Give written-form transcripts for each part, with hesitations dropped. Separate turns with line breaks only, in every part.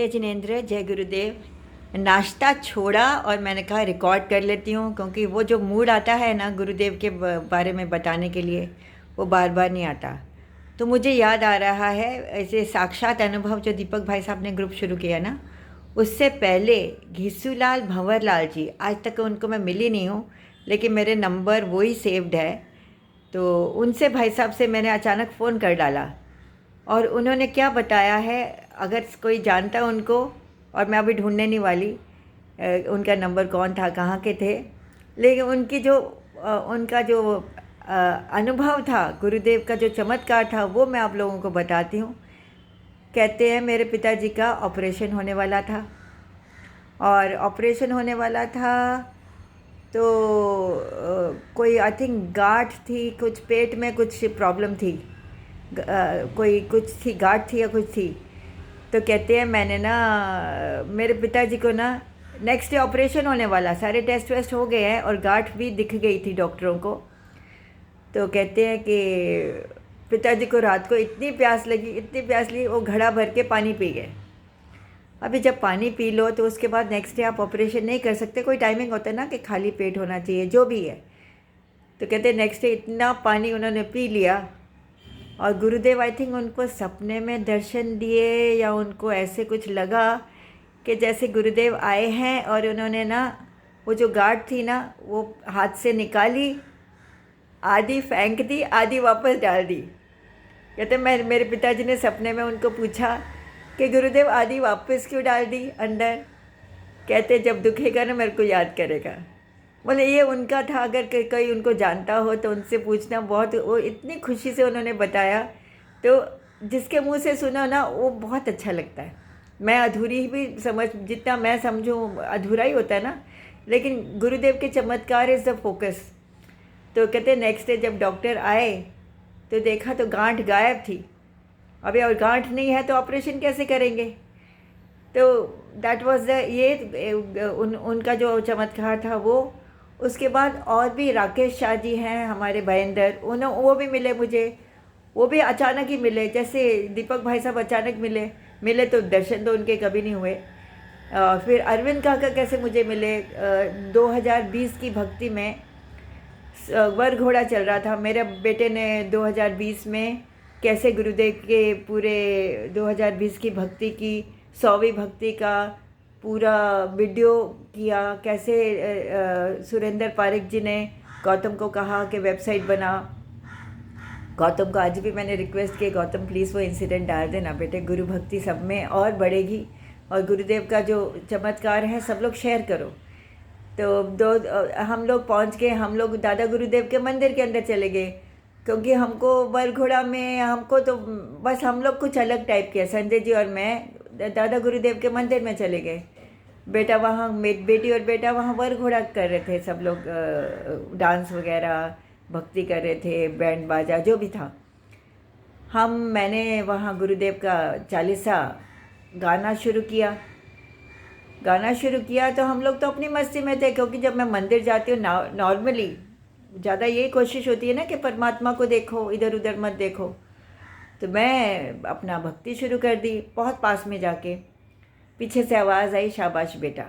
जय जिनेंद्र, जय गुरुदेव। नाश्ता छोड़ा और मैंने कहा रिकॉर्ड कर लेती हूँ, क्योंकि वो जो मूड आता है ना गुरुदेव के बारे में बताने के लिए, वो बार बार नहीं आता। तो मुझे याद आ रहा है ऐसे साक्षात अनुभव जो दीपक भाई साहब ने ग्रुप शुरू किया ना, उससे पहले घिसूलाल भंवरलाल जी, आज तक उनको मैं मिली नहीं हूँ, लेकिन मेरे नंबर वही सेव्ड है। तो उनसे भाई साहब से मैंने अचानक फ़ोन कर डाला और उन्होंने क्या बताया है, अगर कोई जानता उनको, और मैं अभी ढूंढने नहीं वाली उनका नंबर कौन था, कहाँ के थे, लेकिन उनकी जो उनका जो अनुभव था, गुरुदेव का जो चमत्कार था, वो मैं आप लोगों को बताती हूँ। कहते हैं मेरे पिताजी का ऑपरेशन होने वाला था, और ऑपरेशन होने वाला था तो कोई आई थिंक गांठ थी, कुछ पेट में कुछ प्रॉब्लम थी, कोई कुछ थी, गांठ थी या कुछ थी। तो कहते हैं मैंने ना मेरे पिताजी को ना नेक्स्ट डे ऑपरेशन होने वाला, सारे टेस्ट वेस्ट हो गए हैं और गांठ भी दिख गई थी डॉक्टरों को। तो कहते हैं कि पिताजी को रात को इतनी प्यास लगी, इतनी प्यास लगी, वो घड़ा भर के पानी पी गए। अभी जब पानी पी लो तो उसके बाद नेक्स्ट डे आप ऑपरेशन नहीं कर सकते, कोई टाइमिंग होता है ना कि खाली पेट होना चाहिए, जो भी है। तो कहते हैं नेक्स्ट डे इतना पानी उन्होंने पी लिया, और गुरुदेव आई थिंक उनको सपने में दर्शन दिए, या उनको ऐसे कुछ लगा कि जैसे गुरुदेव आए हैं और उन्होंने ना वो जो गार्ड थी ना, वो हाथ से निकाली, आधी फेंक दी, आधी वापस डाल दी। कहते मेरे पिताजी ने सपने में उनको पूछा कि गुरुदेव आधी वापस क्यों डाल दी अंदर। कहते जब दुखेगा ना मेरे को याद करेगा। बोले ये उनका था, अगर कोई उनको जानता हो तो उनसे पूछना। बहुत वो इतनी खुशी से उन्होंने बताया, तो जिसके मुंह से सुना ना वो बहुत अच्छा लगता है। मैं अधूरी भी समझ, जितना मैं समझूँ अधूरा ही होता है ना, लेकिन गुरुदेव के चमत्कार इज़ द फोकस। तो कहते नेक्स्ट डे जब डॉक्टर आए तो देखा तो गांठ गायब थी। अभी और गांठ नहीं है तो ऑपरेशन कैसे करेंगे। तो दैट वाज द ये उनका जो चमत्कार था वो। उसके बाद और भी राकेश शाह जी हैं हमारे भयंदर, वो भी मिले मुझे। वो भी अचानक ही मिले, जैसे दीपक भाई साहब अचानक मिले मिले तो दर्शन तो उनके कभी नहीं हुए। फिर अरविंद काका कैसे मुझे मिले, 2020 की भक्ति में वर घोड़ा चल रहा था। मेरे बेटे ने 2020 में कैसे गुरुदेव के पूरे 2020 की भक्ति की, 100वीं भक्ति का पूरा वीडियो किया। कैसे सुरेंद्र पारिक जी ने गौतम को कहा कि वेबसाइट बना। गौतम को आज भी मैंने रिक्वेस्ट की, गौतम प्लीज़ वो इंसिडेंट डाल देना बेटे, गुरु भक्ति सब में और बढ़ेगी, और गुरुदेव का जो चमत्कार है सब लोग शेयर करो। तो हम लोग पहुंच गए, हम लोग दादा गुरुदेव के मंदिर के अंदर चले गए, क्योंकि हमको बरघोड़ा में हमको तो बस हम लोग कुछ अलग टाइप के, संजय जी और मैं दादा गुरुदेव के मंदिर में चले गए। बेटा वहाँ, बेटी और बेटा वहाँ बरघोड़ा कर रहे थे, सब लोग डांस वगैरह भक्ति कर रहे थे, बैंड बाजा जो भी था। मैंने वहाँ गुरुदेव का चालीसा गाना शुरू किया तो हम लोग तो अपनी मस्ती में थे, क्योंकि जब मैं मंदिर जाती हूँ नॉर्मली ज़्यादा यही कोशिश होती है ना कि परमात्मा को देखो, इधर उधर मत देखो। तो मैं अपना भक्ति शुरू कर दी। बहुत पास में जाके पीछे से आवाज़ आई, शाबाश बेटा।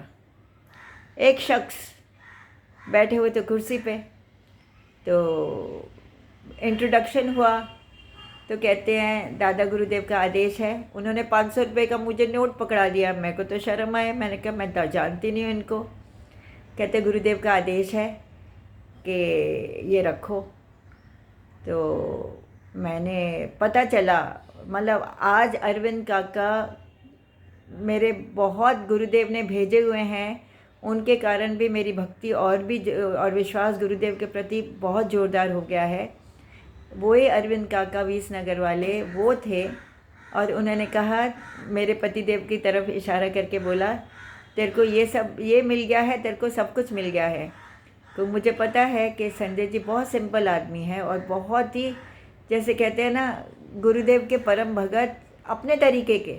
एक शख्स बैठे हुए थे कुर्सी पे, तो इंट्रोडक्शन हुआ। तो कहते हैं दादा गुरुदेव का आदेश है। उन्होंने 500 रुपये का मुझे नोट पकड़ा दिया। मेरे को तो शर्म आया, मैंने कहा मैं तो जानती नहीं हूँ इनको। कहते गुरुदेव का आदेश है कि ये रखो। तो मैंने पता चला, मतलब आज अरविंद काका मेरे बहुत गुरुदेव ने भेजे हुए हैं, उनके कारण भी मेरी भक्ति और विश्वास गुरुदेव के प्रति बहुत ज़ोरदार हो गया है। वो ही अरविंद काका विसनगर वाले वो थे, और उन्होंने कहा, मेरे पतिदेव की तरफ इशारा करके बोला, तेरे को ये मिल गया है, तेरे को सब कुछ मिल गया है। तो मुझे पता है कि संजय जी बहुत सिंपल आदमी है, और बहुत ही जैसे कहते हैं ना गुरुदेव के परम भगत, अपने तरीके के।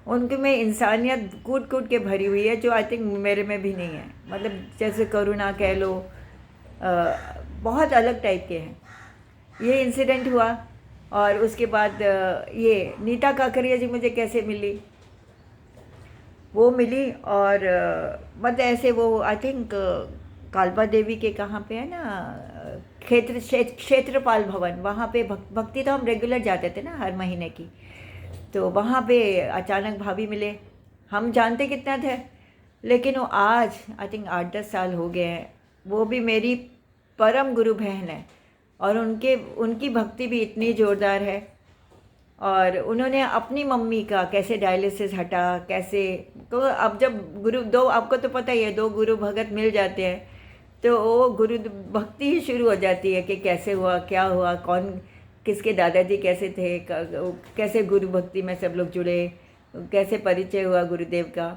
उनके में इंसानियत कूट कूट के भरी हुई है, जो आई थिंक मेरे में भी नहीं है। मतलब जैसे करुणा कह लो, बहुत अलग टाइप के हैं। ये इंसिडेंट हुआ, और उसके बाद ये नीता काकरिया जी मुझे कैसे मिली। वो मिली। और मतलब ऐसे वो आई थिंक कालपा देवी के कहाँ पे है ना, क्षेत्रपाल भवन, वहाँ पे भक्ति तो हम रेगुलर जाते थे ना हर महीने की। तो वहाँ पे अचानक भाभी मिले। हम जानते कितना थे, लेकिन वो आज आई थिंक 8-10 साल हो गए हैं। वो भी मेरी परम गुरु बहन है, और उनकी भक्ति भी इतनी ज़ोरदार है। और उन्होंने अपनी मम्मी का कैसे डायलिसिस हटा, कैसे। तो अब जब गुरु दो, आपको तो पता ही है, दो गुरु भगत मिल जाते हैं तो वो गुरु भक्ति ही शुरू हो जाती है कि कैसे हुआ, क्या हुआ, कौन किसके दादाजी कैसे थे, कैसे गुरु भक्ति में सब लोग जुड़े, कैसे परिचय हुआ गुरुदेव का।